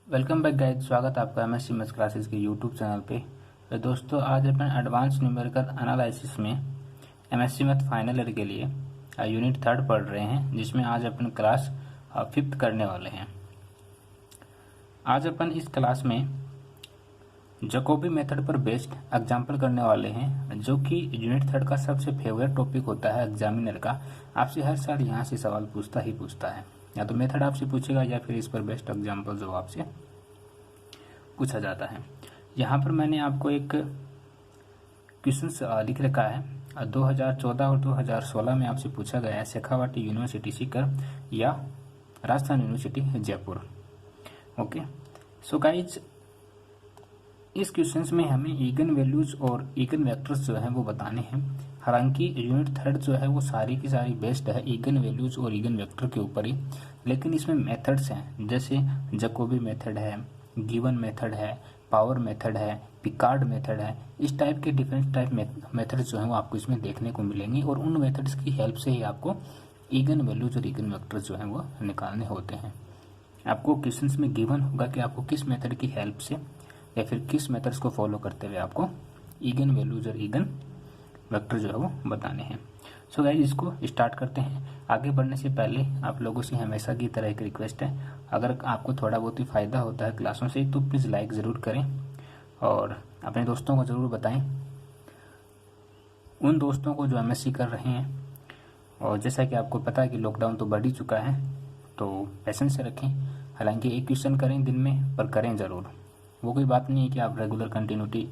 Welcome back guys, स्वागत है आपका एमएससी मैथ्स क्लासेस के यूट्यूब चैनल पे। तो दोस्तों, आज अपन एडवांस न्यूमेरिकल एनालिसिस में एमएससी मैथ फाइनल ईयर के लिए यूनिट 3 पढ़ रहे हैं, जिसमें आज अपन क्लास 5th करने वाले हैं। आज अपन इस क्लास में जैकोबी मेथड पर बेस्ड एग्जाम्पल करने वाले हैं, जो कि यूनिट 3 का सबसे फेवरेट टॉपिक होता है एग्जामिनर का। आपसे हर साल यहाँ से सवाल पूछता है, या तो मेथड आपसे पूछेगा या फिर इस पर बेस्ट एग्जाम्पल जो आपसे पूछा जाता है। यहाँ पर मैंने आपको एक क्वेश्चन लिख रखा है। 2014 और 2016 में आपसे पूछा गया है शेखावाटी यूनिवर्सिटी सीकर या Rajasthan university Jaipur. Okay, so guys, इस क्वेश्चंस में हमें इगन वैल्यूज और इगन वेक्टर्स जो है वो बताने हैं। हालांकि यूनिट 3 जो है वो सारी की सारी बेस्ड है इगन वैल्यूज और इगन वेक्टर के ऊपर ही, लेकिन इसमें मेथड्स हैं, जैसे जैकोबी मेथड है, गिवन मेथड है, पावर मेथड है, पिकार्ड मेथड है। इस टाइप के डिफरेंट टाइप मेथड्स जो हैं वो आपको इसमें देखने को मिलेंगे, और उन मेथड्स की हेल्प से ही आपको इगन वैल्यूज और इगन वेक्टर्स जो हैं वो निकालने होते हैं। आपको क्वेश्चंस में गिवन होगा कि आपको किस मेथड की हेल्प से या फिर किस मेथड्स को फॉलो करते हुए आपको इगन वैल्यूज और इगन वेक्टर जो है वो बताने हैं। सो गाइस, इसको स्टार्ट करते हैं। आगे बढ़ने से पहले आप लोगों से हमेशा की तरह एक रिक्वेस्ट है, अगर आपको थोड़ा बहुत ही फ़ायदा होता है क्लासों से तो प्लीज़ लाइक ज़रूर करें और अपने दोस्तों को ज़रूर बताएं, उन दोस्तों को जो एमएससी कर रहे हैं। और जैसा कि आपको पता है कि लॉकडाउन तो बढ़ ही चुका है, तो पेशेंस से रखें। हालांकि एक क्वेश्चन करें दिन में, पर करें ज़रूर। वो कोई बात नहीं है कि आप रेगुलर कंटिन्यूटी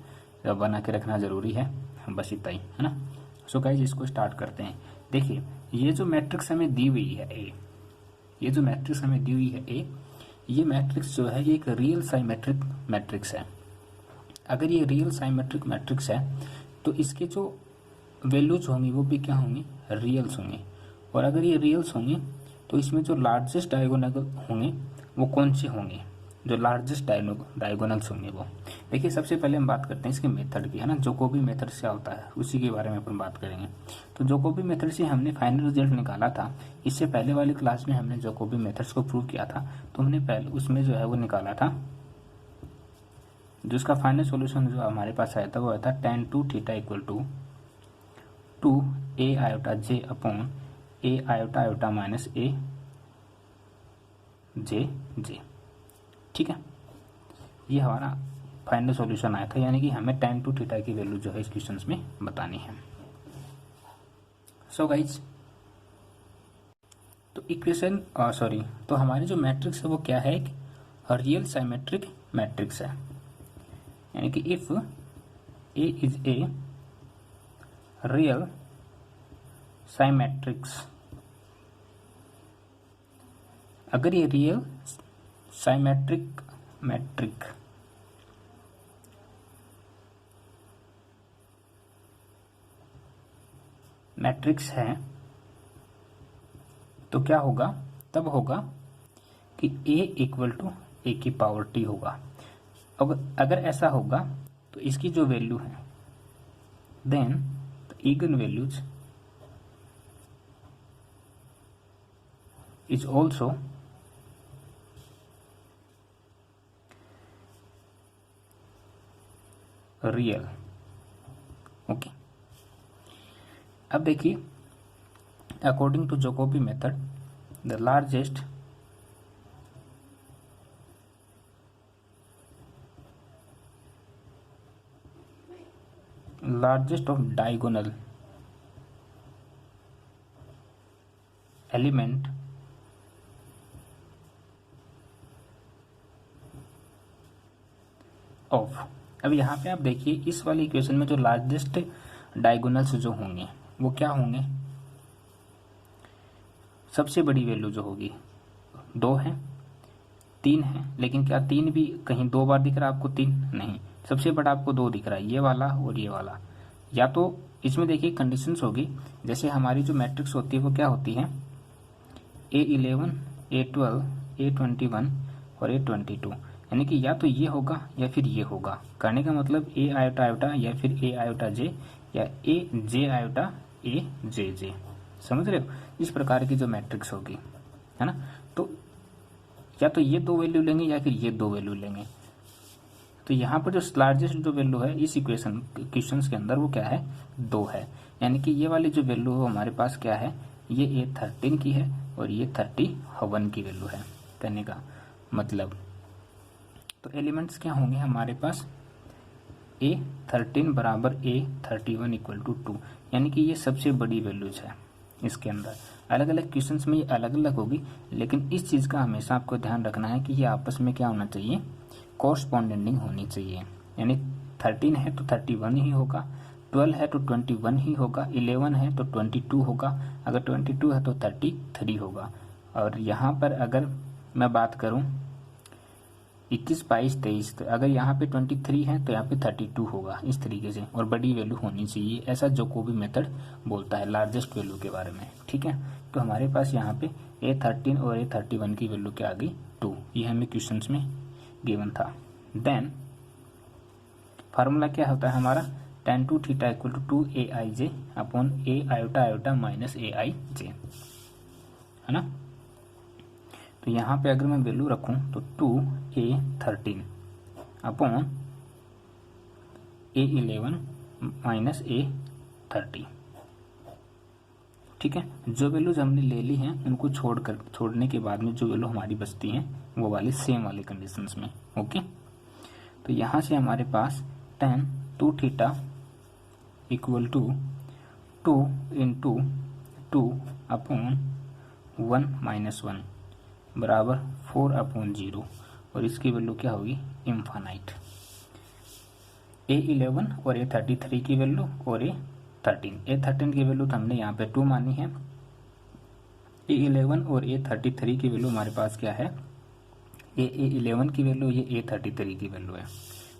बना के रखना ज़रूरी है, बस इतना ही है ना। सो गाइस, इसको स्टार्ट करते हैं। देखिए, ये जो मैट्रिक्स हमें दी हुई है ए, ये जो मैट्रिक्स हमें दी हुई है ए, ये मैट्रिक्स जो है ये एक रियल साइमेट्रिक मैट्रिक्स है। अगर ये रियल साइमेट्रिक मैट्रिक्स है तो इसके जो वैल्यूज होंगी वो भी क्या होंगी, रियल्स होंगी। और अगर ये रियल्स होंगी तो इसमें जो लार्जेस्ट डायगोनल होंगे वो कौन से होंगे, जो लार्जेस्ट डायगोनल्स होंगे वो। देखिए, सबसे पहले हम बात करते हैं इसके मेथड की, है ना। जैकोबी मेथड से होता है, उसी के बारे में अपन बात करेंगे। तो जैकोबी मेथड से हमने फाइनल रिजल्ट निकाला था। इससे पहले वाली क्लास में हमने जैकोबी मेथड्स को प्रूव किया था, तो हमने पहले उसमें जो है वो निकाला था, जो उसका फाइनल सॉल्यूशन जो हमारे पास आया था वो आया था tan 2 theta equal to 2 a iota j upon a iota iota minus a j। ठीक है, ये हमारा फाइनल सॉल्यूशन आया था, यानी कि हमें tan 2 थीटा की वैल्यू जो है इस क्वेश्चन में बतानी है। सो गाइज, तो इक्वेशन तो हमारी जो मैट्रिक्स है वो क्या है, एक रियल साइमेट्रिक मैट्रिक्स है। यानी कि if A is A real symmetric, अगर ये रियल साइमेट्रिक मैट्रिक्स है तो क्या होगा, तब होगा कि a इक्वल टू ए की पावर t होगा। अगर ऐसा होगा तो इसकी जो वैल्यू है then the eigen values is also real. Okay, अब देखिए, according to Jacobi method the largest of diagonal element of. अब यहाँ पे आप देखिए, इस वाली इक्वेशन में जो लार्जेस्ट डायगोनल्स जो होंगे वो क्या होंगे, सबसे बड़ी वैल्यू जो होगी 2 है, 3 है, लेकिन क्या 3 भी कहीं 2 बार दिख रहा है आपको? 3 नहीं, सबसे बड़ा आपको 2 दिख रहा है, ये वाला और ये वाला। या तो इसमें देखिए कंडीशंस होगी, जैसे हमारी जो मैट्रिक्स होती है वो क्या होती है, A11, A12, A21 और A22, यानी कि या तो ये होगा या फिर ये होगा। करने का मतलब A आयोटा आयोटा या फिर A आयोटा J या A J iota A J J, समझ रहे हो? इस प्रकार की जो मैट्रिक्स होगी, है ना। तो या तो ये दो वैल्यू लेंगे या फिर ये दो वैल्यू लेंगे। तो यहाँ पर जो लार्जेस्ट जो वैल्यू है इस इक्वेशन क्वेश्चन के अंदर वो क्या है, 2 है। यानी कि ये वाली जो वैल्यू है हमारे पास क्या है, ये A13 की है और ये 31 की वैल्यू है, कहने का मतलब। तो एलिमेंट्स क्या होंगे हमारे पास, A13 बराबर A31 इक्वल टू 2, यानी कि ये सबसे बड़ी वैल्यूज है इसके अंदर। अलग अलग क्वेश्चंस में ये अलग अलग होगी, लेकिन इस चीज़ का हमेशा आपको ध्यान रखना है कि ये आपस में क्या होना चाहिए, कॉरस्पॉन्डेंडिंग होनी चाहिए। यानी 13 है तो 31 ही होगा, 12 है तो 21 ही होगा, 11 है तो 22 होगा, अगर 22 है तो 33 होगा। और यहाँ पर अगर मैं बात करूँ 21, 22, 23, तो अगर यहाँ पे 23 है तो यहाँ पे 32 होगा, इस तरीके से। और बड़ी वैल्यू होनी चाहिए, ऐसा जैकोबी मेथड बोलता है लार्जेस्ट वैल्यू के बारे में, ठीक है। तो हमारे पास यहाँ पे A13 और A31 की वैल्यू क्या आ गई, 2। ये हमें क्वेश्चन में गिवन था। देन फार्मूला क्या होता है हमारा, tan 2 theta equal to 2aij upon a iota iota minus aij, है ना। तो यहाँ पे अगर मैं वैल्यू रखूँ तो 2a13 upon a11 minus a30, ठीक है। जो वैल्यूज हमने ले ली हैं उनको छोड़ने के बाद में जो वैल्यू हमारी बचती हैं वो वाली सेम वाली कंडीशंस में, ओके। तो यहाँ से हमारे पास tan 2 theta equal to 2 into 2 upon 1 minus 1 बराबर 4 अपॉन 0, और इसकी वैल्यू क्या होगी, इनफाइनाइट। A11 और A33 की वैल्यू और A13 की वैल्यू तो हमने यहाँ पे 2 मानी है। A11 और A33 की वैल्यू हमारे पास क्या है, ये A11 की वैल्यू, ये A33 की वैल्यू है।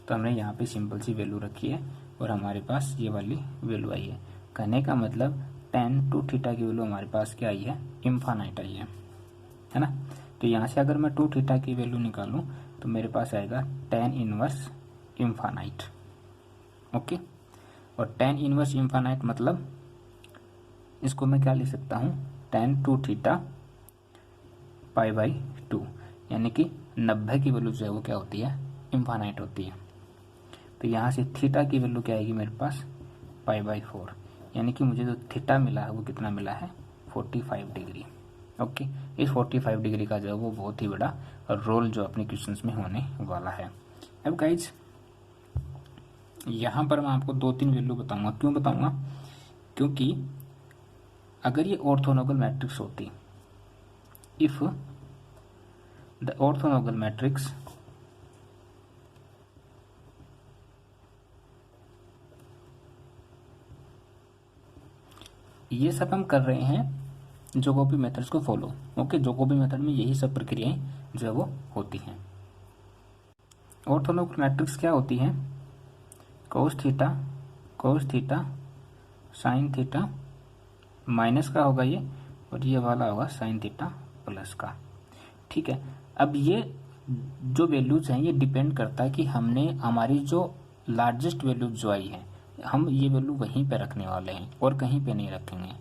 तो हमने यहाँ पे सिंपल सी वैल्यू रखी है और हमारे पास ये वाली वैल्यू आई है। कहने का मतलब tan 2 थीटा की वैल्यू हमारे पास क्या आई है, इनफाइनाइट आई है ना। तो यहाँ से अगर मैं 2 थीटा की वैल्यू निकालूं तो मेरे पास आएगा tan इनवर्स इनफाइनाइट, ओके। और tan इनवर्स इनफाइनाइट मतलब इसको मैं क्या लिख सकता हूँ, tan 2 थीटा पाई बाई 2, यानी कि 90 की वैल्यू जो है वो क्या होती है, इनफाइनाइट होती है। तो यहाँ से थीटा की वैल्यू क्या आएगी मेरे पास, पाई बाई 4, यानी कि मुझे जो थीटा मिला है वो कितना मिला है, 45 डिग्री, ओके। इस 45 डिग्री का जो है वो बहुत ही बड़ा रोल जो अपने क्वेश्चंस में होने वाला है। अब गाइज यहाँ पर मैं आपको 2-3 वैल्यू बताऊंगा। क्यों बताऊंगा, क्योंकि अगर ये ऑर्थोनोगल मैट्रिक्स होती, इफ द ऑर्थोनोगल मैट्रिक्स ये सब हम कर रहे हैं जैकोबी मेथड्स को फॉलो, ओके। जैकोबी मेथड में यही सब प्रक्रियाएं जो है वो होती हैं। ऑर्थोनोगल मैट्रिक्स क्या होती है, cos theta sine theta minus का होगा ये, और ये वाला होगा साइन थीटा प्लस का, ठीक है। अब ये जो वैल्यूज हैं ये डिपेंड करता है कि हमने हमारी जो लार्जेस्ट वैल्यू जो आई है हम ये वैल्यू वहीं पे रखने वाले हैं और कहीं पे नहीं रखेंगे,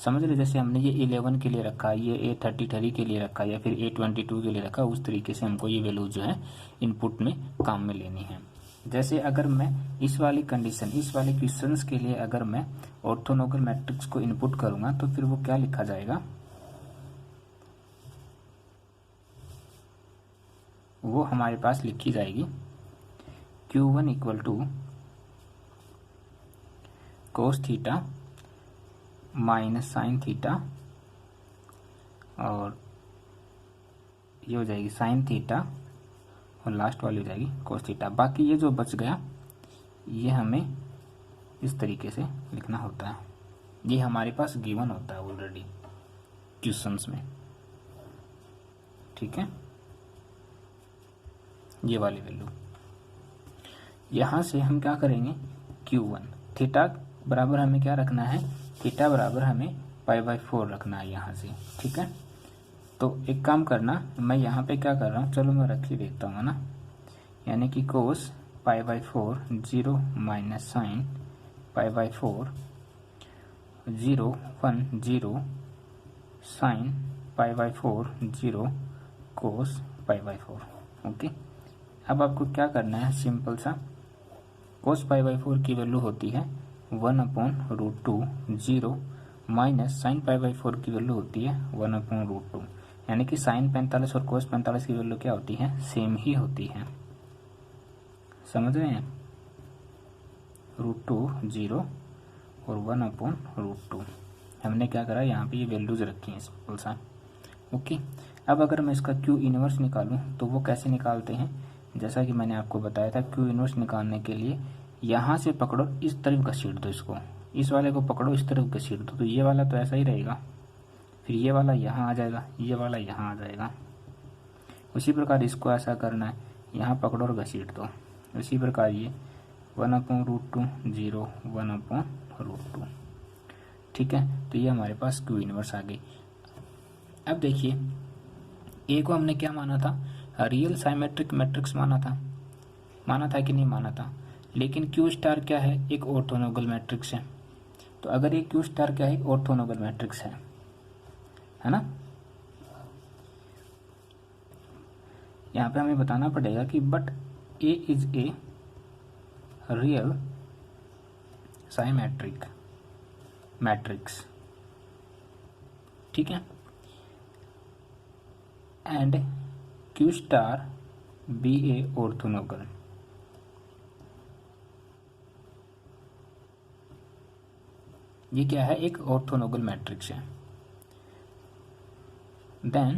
समझ रहे। जैसे हमने ये 11 के लिए रखा, ये A33 के लिए रखा या फिर A22 के लिए रखा, उस तरीके से हमको ये वैल्यू जो है इनपुट में काम में लेनी है। जैसे अगर मैं इस वाली कंडीशन, इस वाले क्वेश्चंस के लिए अगर मैं ऑर्थोनोगल मैट्रिक्स को इनपुट करूंगा तो फिर वो क्या लिखा जाएगा, वो हमारे पास लिखी जाएगी Q1 equal to cos theta minus sine theta, और ये हो जाएगी साइन थीटा, और लास्ट वाली हो जाएगी कोस थीटा। बाकी ये जो बच गया ये हमें इस तरीके से लिखना होता है, ये हमारे पास गिवन होता है ऑलरेडी क्वेश्चंस में, ठीक है। ये वाली वैल्यू यहाँ से हम क्या करेंगे, Q1 थीटा बराबर हमें क्या रखना है, थीटा बराबर हमें पाई बाई 4 रखना है यहाँ से, ठीक है। तो एक काम करना, मैं यहाँ पे क्या कर रहा हूँ, चलो मैं रख ही देता हूँ ना, यानी कि cos pi by 4 0 minus sine pi by 4 0 1 0 sine pi by 4 0 cos π/4। Okay, अब आपको क्या करना है, सिंपल सा cos π/4 की वैल्यू होती है 1/√2 0 माइनस sin π/4 की वैल्यू होती है 1/√2, यानी कि sin 45 और cos 45 की वैल्यू क्या होती है, सेम ही होती है। समझ रहे हैं, √2 0 और 1/√2 हमने क्या करा, यहाँ पे ये वैल्यूज रखी हैं सिंपल सा। ओके, अब अगर मैं इसका क्यू इनवर्स निकालूं तो वो कैसे निकालते हैं, जैसा कि मैंने आपको बताया था, क्यू इनवर्स निकालने के लिए यहाँ से पकड़ो, इस तरफ घसीट दो, इसको इस वाले को पकड़ो, इस तरफ घसीट दो, तो ये वाला तो ऐसा ही रहेगा, फिर ये वाला यहाँ आ जाएगा, ये वाला यहाँ आ जाएगा। उसी प्रकार इसको ऐसा करना है, यहाँ पकड़ो और घसीट दो। उसी प्रकार ये 1/√2 0 1/√2। ठीक है, तो ये हमारे पास क्यू इनवर्स आ गई। अब देखिए, ए को हमने क्या माना था, रियल साइमेट्रिक मैट्रिक्स माना था कि नहीं माना था, लेकिन क्यू स्टार क्या है, एक ऑर्थोनोगल मैट्रिक्स है। तो अगर ये क्यू स्टार क्या है, एक ऑर्थोनोगल मैट्रिक्स है ना, यहाँ पे हमें बताना पड़ेगा कि but A is A real symmetric matrix. ठीक है, and Q star be a orthogonal. ये क्या है, एक ऑर्थोनोगल मैट्रिक्स है। Then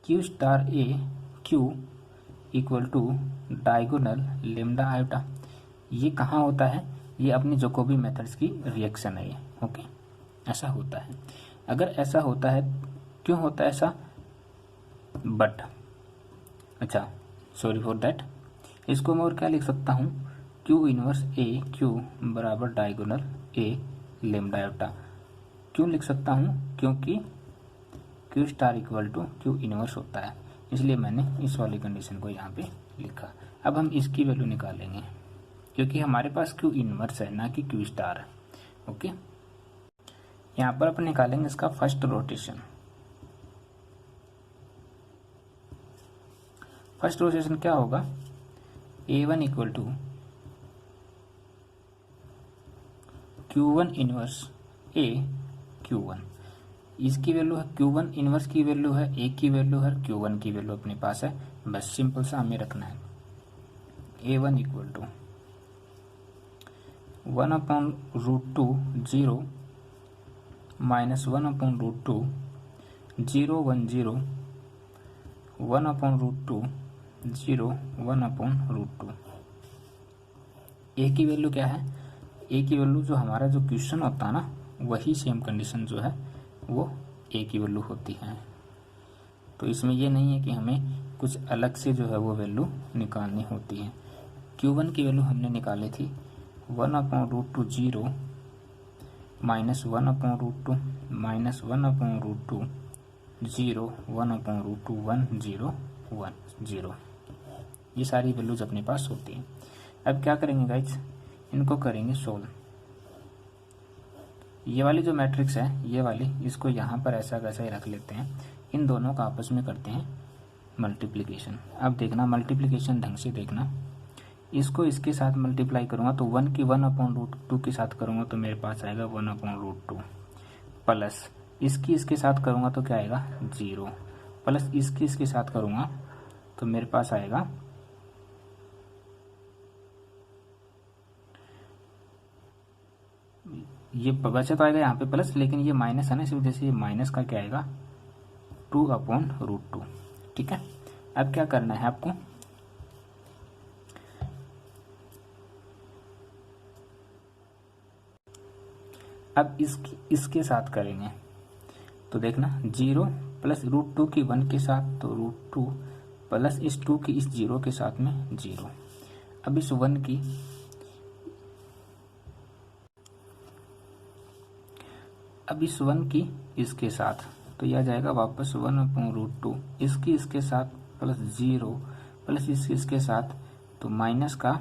Q star A Q equal to diagonal lambda iota. ये कहाँ होता है, ये अपनी जैकोबी मेथड्स की रिएक्शन है ये। ओके, ऐसा होता है। अगर ऐसा होता है, क्यों होता है ऐसा, बट अच्छा सॉरी फॉर दैट, इसको मैं और क्या लिख सकता हूँ, क्यू इनवर्स ए क्यू बराबर डायगोनल ए लेमडा आयोटा। क्यों लिख सकता हूँ, क्योंकि Q star equal to Q inverse होता है, इसलिए मैंने इस वाली कंडीशन को यहाँ पे लिखा। अब हम इसकी वैल्यू निकालेंगे, क्योंकि हमारे पास क्यू इनवर्स है ना कि क्यू स्टार है। ओके, यहाँ पर अपन निकालेंगे इसका फर्स्ट रोटेशन। फर्स्ट रोटेशन क्या होगा, A1 equal to Q1 inverse A Q1। इसकी वैल्यू है Q1 इनवर्स की वैल्यू है, A की वैल्यू है, Q1 की वैल्यू अपने पास है। बस सिंपल सा हमें रखना है, A1 इक्वल टू 1/√2 0 माइनस 1/√2 0 1 0 1/√2 0 1/√2। ए की वैल्यू क्या है, ए की वैल्यू जो हमारा जो क्वेश्चन होता है ना, वही सेम कंडीशन जो है वो ए की वैल्यू होती है। तो इसमें ये नहीं है कि हमें कुछ अलग से जो है वो वैल्यू निकालनी होती है। Q1 की वैल्यू हमने निकाली थी 1/√2 0 माइनस 1/√2 माइनस 1/√2 0 1/√2 1 0 1 0। ये सारी वैल्यूज अपने पास होती हैं। अब क्या करेंगे गाइज, इनको करेंगे सोल्व। ये वाली जो मैट्रिक्स है, ये वाली, इसको यहाँ पर ऐसा वैसा ही रख लेते हैं। इन दोनों का आपस में करते हैं मल्टीप्लिकेशन। अब देखना मल्टीप्लिकेशन ढंग से देखना, इसको इसके साथ मल्टीप्लाई करूँगा तो 1 की 1/√2 के साथ करूँगा तो मेरे पास आएगा 1/√2, प्लस इसकी इसके साथ करूँगा तो क्या आएगा 0, प्लस इसकी इसके साथ करूँगा तो मेरे पास आएगा ये वैसे तो आएगा यहाँ पे प्लस, लेकिन ये माइनस है ना, इस वजह से ये माइनस का क्या आएगा 2/√2। ठीक है, अब क्या करना है आपको, अब इसके साथ करेंगे तो देखना 0 प्लस √2 की 1 के साथ तो √2 प्लस इस 2 की इस 0 के साथ में 0। अब इस 1 की इसके साथ तो यह आ जाएगा वापस 1/√2, इसकी इसके साथ प्लस 0 प्लस इसके साथ तो माइनस का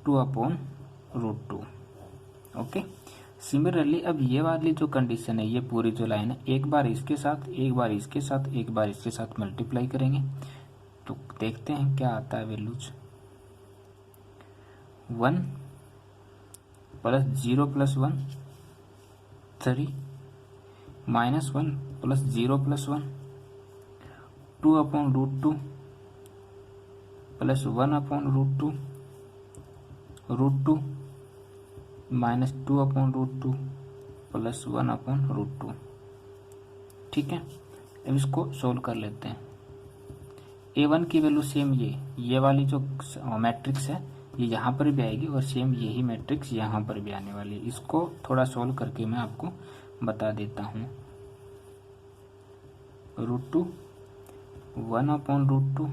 2/√2। ओके, सिमिलरली अब ये वाली जो कंडीशन है, ये पूरी जो लाइन है, एक बार इसके साथ, एक बार इसके साथ, एक बार इसके साथ मल्टीप्लाई करेंगे तो देखते हैं क्या आता है values. 1 plus 0 plus 1 3, -1 plus 0 plus 1 2 upon root 2 plus 1 upon root 2 -2 upon root 2 plus 1 upon root 2। ठीक है, अब इसको सोल्व कर लेते हैं। a1 की वैल्यू सेम ये वाली जो मैट्रिक्स है ये यहाँ पर भी आएगी और सेम यही मैट्रिक्स यहाँ पर भी आने वाली है। इसको थोड़ा सोल्व करके मैं आपको बता देता हूँ। Root 2 1 upon root 2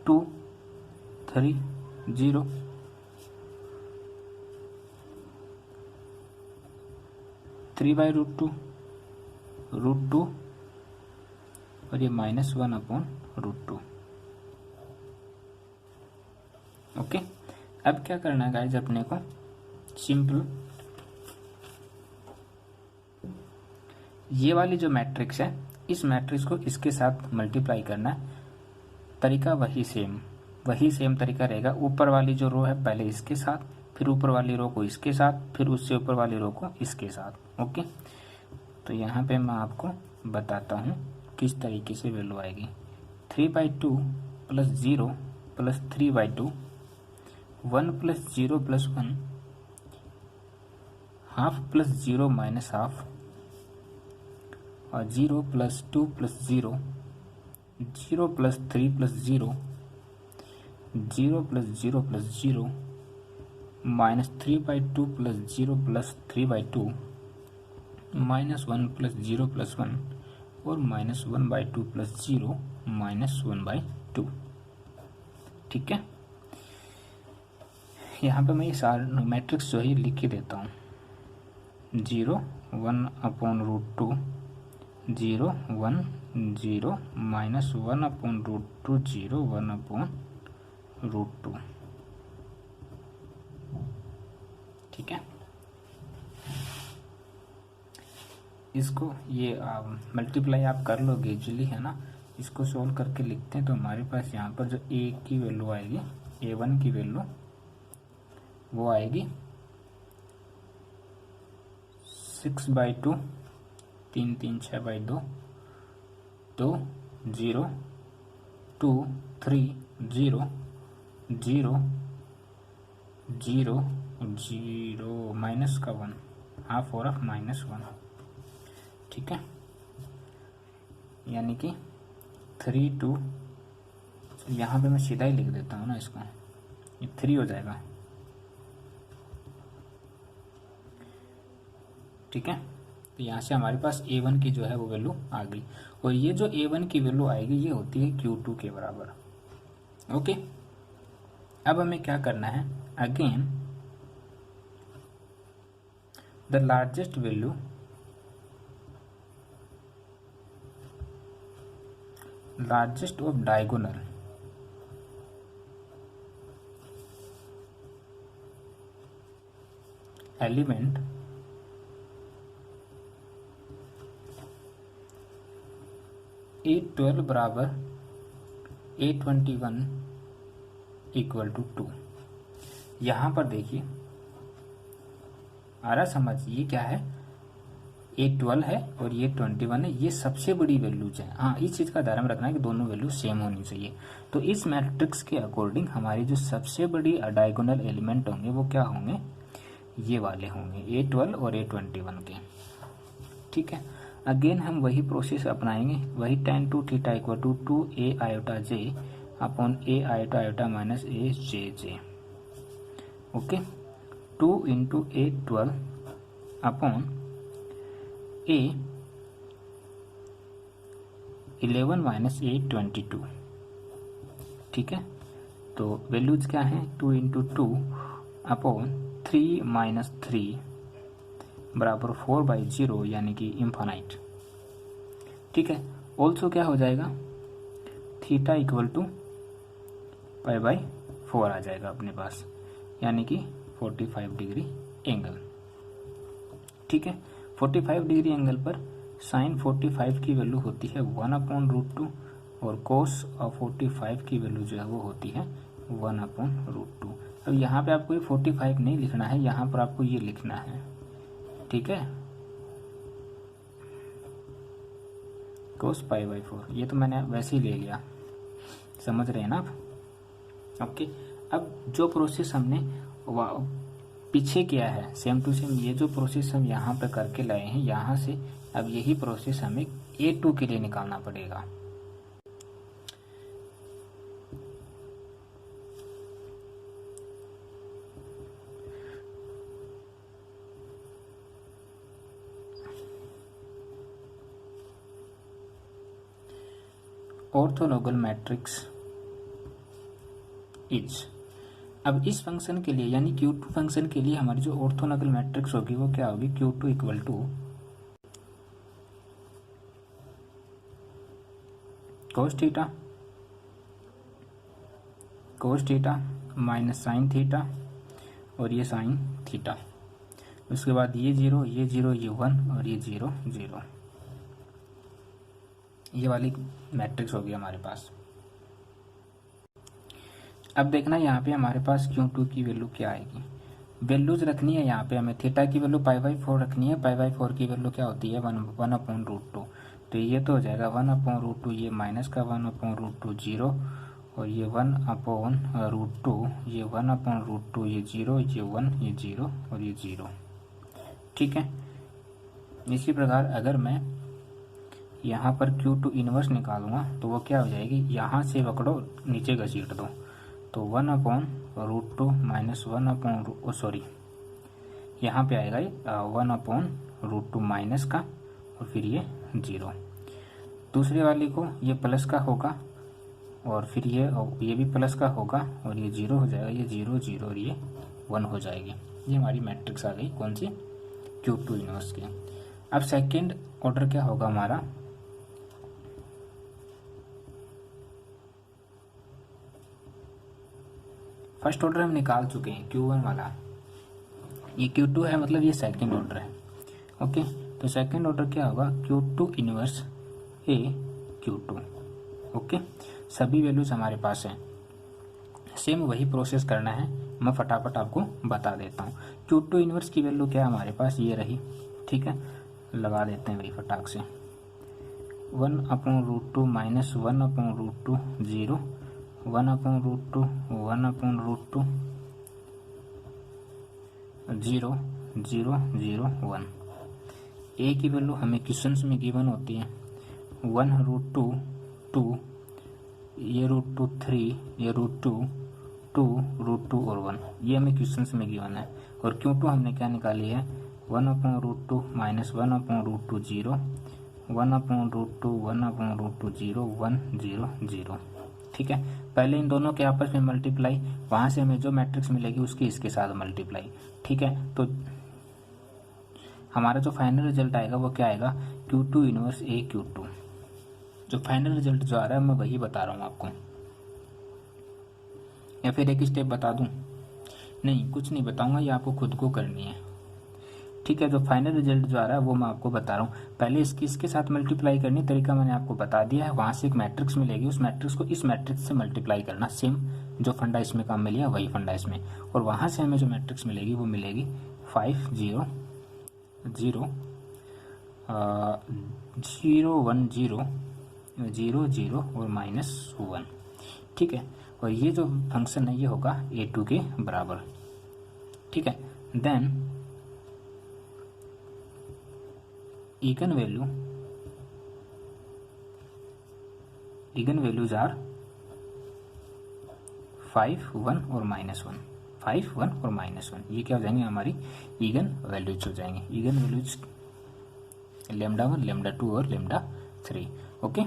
2 3 0 3 by root two और ये -1 अपॉन रूट 2। ओके, अब क्या करना है गाइज, अपने को सिंपल ये वाली जो मैट्रिक्स है इस मैट्रिक्स को इसके साथ मल्टीप्लाई करना है। तरीका वही सेम तरीका रहेगा। ऊपर वाली जो रो है पहले इसके साथ, फिर ऊपर वाली रो को इसके साथ, फिर उससे ऊपर वाली रो को इसके साथ। ओके, तो यहाँ पे मैं आपको बताता हूँ किस तरीके से वैल्यू आएगी। 3/2 plus 0 plus 3/2, 1 plus 0 plus 1, half plus 0 minus half, और 0 plus 2 plus 0, 0 plus 3 plus 0, 0 plus 0 plus 0, -3/2 plus 0 plus 3/2, -1 plus 0 plus 1 और -1/2 प्लस 0 -1/2। ठीक है, यहाँ पे मैं ये सारा मैट्रिक्स जो है लिख के देता हूँ। 0 1 upon root 2, 0 1 0, -1 upon root 2, 0 1 upon root 2। ठीक है, इसको ये मल्टीप्लाई आप कर लोगे इजीली, है ना। इसको सोल्व करके लिखते हैं तो हमारे पास यहाँ पर जो a की वैल्यू आएगी, a1 की वैल्यू वो आएगी 6/2, 3 3 6/2, 2 0 2 3 0 0 0 0 माइनस का 1, हाफ और हाफ -1। ठीक है, यानी कि 3 2, यहाँ पे मैं सीधा ही लिख देता हूँ ना इसको, ये 3 हो जाएगा। ठीक है, तो यहाँ से हमारे पास a1 की जो है वो वैल्यू आ गई, और ये जो a1 की वैल्यू आएगी ये होती है q2 के बराबर। ओके, अब हमें क्या करना है, again the largest value largest of diagonal element A12 बराबर A21 इक्वल टू 2। यहाँ पर देखिए आ रहा समझ, ये क्या है, A12 है और ये 21 है, ये सबसे बड़ी वैल्यूज है। हाँ, इस चीज़ का ध्यान रखना है कि दोनों वैल्यू सेम होनी चाहिए। तो इस मैट्रिक्स के अकॉर्डिंग हमारी जो सबसे बड़ी डायगोनल एलिमेंट होंगे वो क्या होंगे, ये वाले होंगे, A12 और A21 के। ठीक है, अगेन हम वही प्रोसेस अपनाएंगे, वही tan 2 theta equal to 2a iota j upon a iota iota minus a J J. Okay, 2 into A12 upon A11 minus A22। ठीक है, तो वैल्यूज क्या हैं, 2 इंटू 2 अपॉन 3 माइनस 3 बराबर 4/0 यानी कि इन्फानाइट। ठीक है, ऑल्सो क्या हो जाएगा, थीटा इक्वल टू π/4 आ जाएगा अपने पास, यानी कि 45 डिग्री एंगल। ठीक है। 45 डिग्री एंगल पर साइन 45 की वैल्यू होती है 1/√2 और कोस ऑफ 45 की वैल्यू जो है वो होती है 1/√2। अब यहाँ पे आपको ये 45 नहीं लिखना है, यहाँ पर आपको ये लिखना है, ठीक है, कोस π/4। ये तो मैंने वैसे ही ले लिया, समझ रहे हैं ना आप? ओके। अब जो प्रोसेस हमने पीछे किया है सेम टू सेम, ये जो प्रोसेस हम यहाँ पे करके लाए हैं, यहाँ से अब यही प्रोसेस हमें A2 के लिए निकालना पड़ेगा। ऑर्थोगोनल मैट्रिक्स इज, अब इस फंक्शन के लिए यानी Q2 फंक्शन के लिए हमारी जो ऑर्थोगोनल मैट्रिक्स होगी वो क्या होगी, Q2 equal to cos theta minus sine theta और ये साइन थीटा। उसके बाद ये 0 ये 0 ये 1 और ये 0 0, ये वाली मैट्रिक्स होगी हमारे पास। अब देखना यहाँ पे हमारे पास Q2 की वैल्यू क्या आएगी, वैल्यूज रखनी है यहाँ पे हमें। थीटा की वैल्यू π/4 रखनी है, π/4 की वैल्यू क्या होती है 1/√2, तो ये तो हो जाएगा 1/√2, ये माइनस का 1/√2 0 और ये 1/√2, ये 1/√2, ये 0 ये 1 ये 0 और ये 0, ठीक है। इसी प्रकार अगर मैं यहाँ पर Q2 इनवर्स निकालूंगा तो वो क्या हो जाएगी, यहाँ से पकड़ो नीचे घसीट दो, तो 1/√2 माइनस 1/, सॉरी यहाँ पे आएगा ये 1/√2 माइनस का और फिर ये 0। दूसरे वाली को ये प्लस का होगा और फिर ये भी प्लस का होगा और ये 0 हो जाएगा, ये 0 0 और ये 1 हो जाएगी। ये हमारी मैट्रिक्स आ गई कौन सी, Q2 इनवर्स की। अब सेकेंड ऑर्डर क्या होगा हमारा, फर्स्ट ऑर्डर हम निकाल चुके हैं Q1 वाला, ये Q2 है मतलब ये सेकंड ऑर्डर है। ओके, तो सेकंड ऑर्डर क्या होगा, Q2 inverse A Q2। Okay, सभी वैल्यूज हमारे पास हैं, सेम वही प्रोसेस करना है, मैं फटाफट आपको बता देता हूँ। Q2 इनवर्स की वैल्यू क्या है हमारे पास, ये रही, ठीक है, लगा देते हैं वही फटाक से। 1/√2 माइनस 1/√2 0, 1/√2 1/√2 0 0 0 1। ए की वैल्यू हमें क्वेश्चंस में गिवन होती है 1/√2 2, ये √2 3, ये √2 2 √2 और 1, ये हमें क्वेश्चंस में गिवन है। और Q2 हमने क्या निकाली है 1/√2 माइनस 1/√2 0, 1/√2 1/√2 0 1 0 0, ठीक है। पहले इन दोनों के आपस में मल्टीप्लाई, वहां से हमें जो मैट्रिक्स मिलेगी उसकी इसके साथ मल्टीप्लाई, ठीक है। तो हमारा जो फाइनल रिजल्ट आएगा वो क्या आएगा, Q2 इनवर्स A Q2। जो फाइनल रिजल्ट जो आ रहा है मैं वही बता रहा हूँ आपको, या फिर एक स्टेप बता दूं, नहीं कुछ नहीं बताऊंगा, ये आपको खुद को करनी है, ठीक है। जो फाइनल रिजल्ट जो आ रहा है वो मैं आपको बता रहा हूँ। पहले इसके साथ मल्टीप्लाई करनी, तरीका मैंने आपको बता दिया है। वहां से एक मैट्रिक्स मिलेगी, उस मैट्रिक्स को इस मैट्रिक्स से मल्टीप्लाई करना, सेम जो फंडा इसमें काम में लिया वही फंडा इसमें, और वहां से हमें जो मैट्रिक्स मिलेगी वो मिलेगी 5 0 0 0 1 0 0 0 और -1, ठीक है। और ये जो फंक्शन है ये होगा A2 के बराबर, ठीक है। देन इगन वैल्यूज आर 5 1 और -1, 5 1 और -1, ये क्या हो जाएंगे हमारी इगन वैल्यूज हो जाएंगे। इगन वैल्यूज λ1 λ2 और λ3। Okay,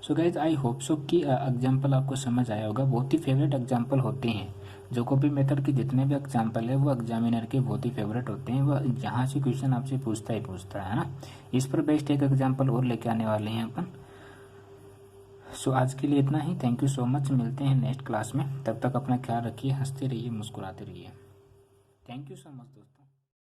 so guys I hope so कि एग्जाम्पल आपको समझ आया होगा। बहुत ही फेवरेट एग्जाम्पल होते हैं, जैकोबी मेथड के जितने भी एग्जाम्पल है वो एग्जामिनर के बहुत ही फेवरेट होते हैं। वो यहाँ से क्वेश्चन आपसे पूछता ही पूछता है ना। इस पर बेस्ड एक एग्जाम्पल और लेके आने वाले हैं अपन। सो आज के लिए इतना ही, थैंक यू सो मच, मिलते हैं नेक्स्ट क्लास में। तब तक अपना ख्याल रखिए, हंसते रहिए, मुस्कुराते रहिए। थैंक यू सो मच दोस्तों।